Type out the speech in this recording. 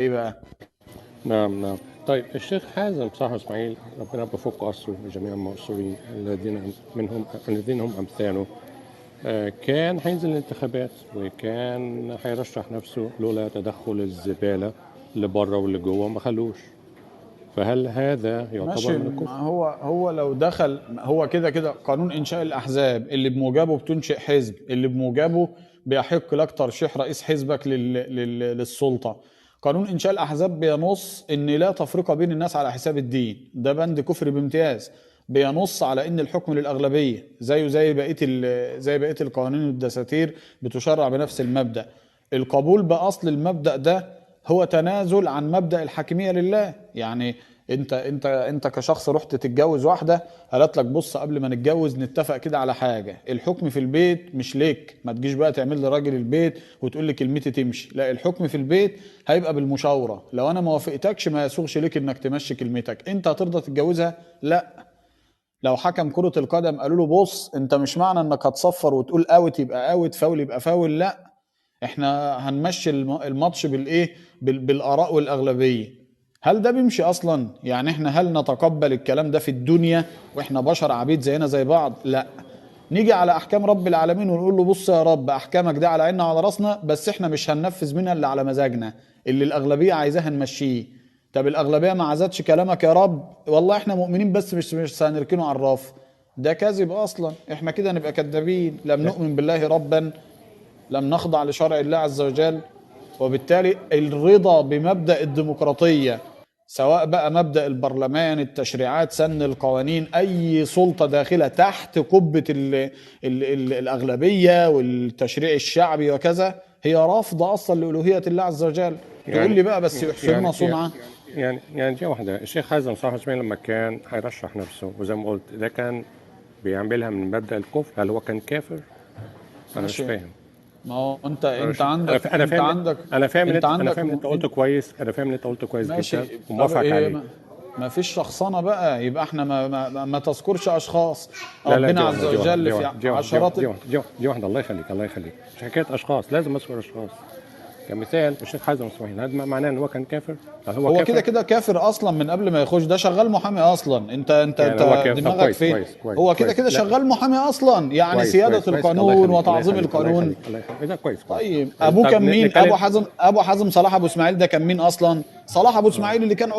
ايه بقى؟ نعم نعم. طيب الشيخ حازم صاحب اسماعيل ربنا بفك أسره وجميع المؤسورين الذين هم أمثاله. كان هينزل الانتخابات وكان هيرشح نفسه لولا تدخل الزبالة اللي بره واللي جوه ما خلوش. فهل هذا يعتبر ماشي، من ما الكفر؟ هو لو دخل، هو كده كده قانون انشاء الاحزاب اللي بموجبه بتنشئ حزب، اللي بموجبه بيحق لك ترشيح رئيس حزبك للسلطه. قانون انشاء الاحزاب بينص ان لا تفرقه بين الناس على حساب الدين، ده بند كفر بامتياز. بينص على ان الحكم للاغلبيه زيه زي بقيه القوانين والدساتير بتشرع بنفس المبدا. القبول باصل المبدا ده هو تنازل عن مبدأ الحاكمية لله. يعني انت كشخص رحت تتجوز واحدة، قالت لك بص قبل ما نتجوز نتفق كده على حاجة، الحكم في البيت مش ليك، ما تجيش بقى تعمل لي راجل البيت وتقول لي كلمتي تمشي، لا، الحكم في البيت هيبقى بالمشاورة. لو انا ما وافقتكش ما يسوغش ليك انك تمشي كلمتك، انت هترضى تتجوزها؟ لا. لو حكم كرة القدم قالوا له بص انت مش معنى انك هتصفر وتقول اوت يبقى اوت، فاول يبقى فاول، لا، احنا هنمشي الماتش بالايه، بالاراء والاغلبيه. هل ده بيمشي اصلا؟ يعني احنا هل نتقبل الكلام ده في الدنيا واحنا بشر عبيد زينا زي بعض؟ لا. نيجي على احكام رب العالمين ونقول له بص يا رب احكامك دي على عيننا وعلى راسنا، بس احنا مش هننفذ منها اللي على مزاجنا، اللي الاغلبيه عايزاها نمشيه. طب الاغلبيه ما عزتش كلامك يا رب، والله احنا مؤمنين بس مش هنركنه على الرف. ده كذب اصلا، احنا كده نبقى كذابين، لم نؤمن بالله ربا، لم نخضع لشرع الله عز وجل. وبالتالي الرضا بمبدأ الديمقراطية، سواء بقى مبدأ البرلمان، التشريعات، سن القوانين، أي سلطة داخلة تحت قبة الأغلبية والتشريع الشعبي وكذا، هي رافضة أصلا لألوهية الله عز وجل. تقول يعني لي بقى بس يحسنون يعني صنعا. يعني دي واحدة. الشيخ حازم صاحب اسماعيل لما كان هيرشح نفسه وزي ما قلت ده كان بيعملها من مبدأ الكفر، هل هو كان كافر؟ أنا مش ماشي، فاهم. ما هو انت انا انت مش عندك انا انت فاهم عندك انا فاهم ان انت انت انا عندك فاهم ان انت قلته كويس، انا فاهم ان انت قلته كويس جدا ماشي. طب وموافقك ايه، عليه. ما فيش شخصنه بقى، يبقى احنا ما تذكرش اشخاص. لا لا، ربنا دي عز واحده دي واحده دي وجل واحده في دي واحده دي عشرات. واحده دي واحده دي واحده, دي واحدة. الله يخليك الله يخليك، مش حكايه اشخاص لازم اذكر اشخاص. كمثال الشيخ حازم اسماعيل، هذا معناه ان هو كان كافر؟ هل هو هو كده كافر؟ كده كافر اصلا من قبل ما يخش، ده شغال محامي اصلا. انت انت يعني هو انت كافر؟ طب دماغك كويس فين؟ كويس كويس هو كده كويس، كده لا شغال محامي اصلا، يعني كويس سيادة كويس كويس، الله القانون يخليك الله وتعظيم يخليك الله القانون. يخليك الله يخليك، ده كويس كويس. طيب ابوه طب كان مين؟ نتكلم. ابو حازم صلاح ابو اسماعيل ده كان مين اصلا؟ صلاح ابو اسماعيل اللي كان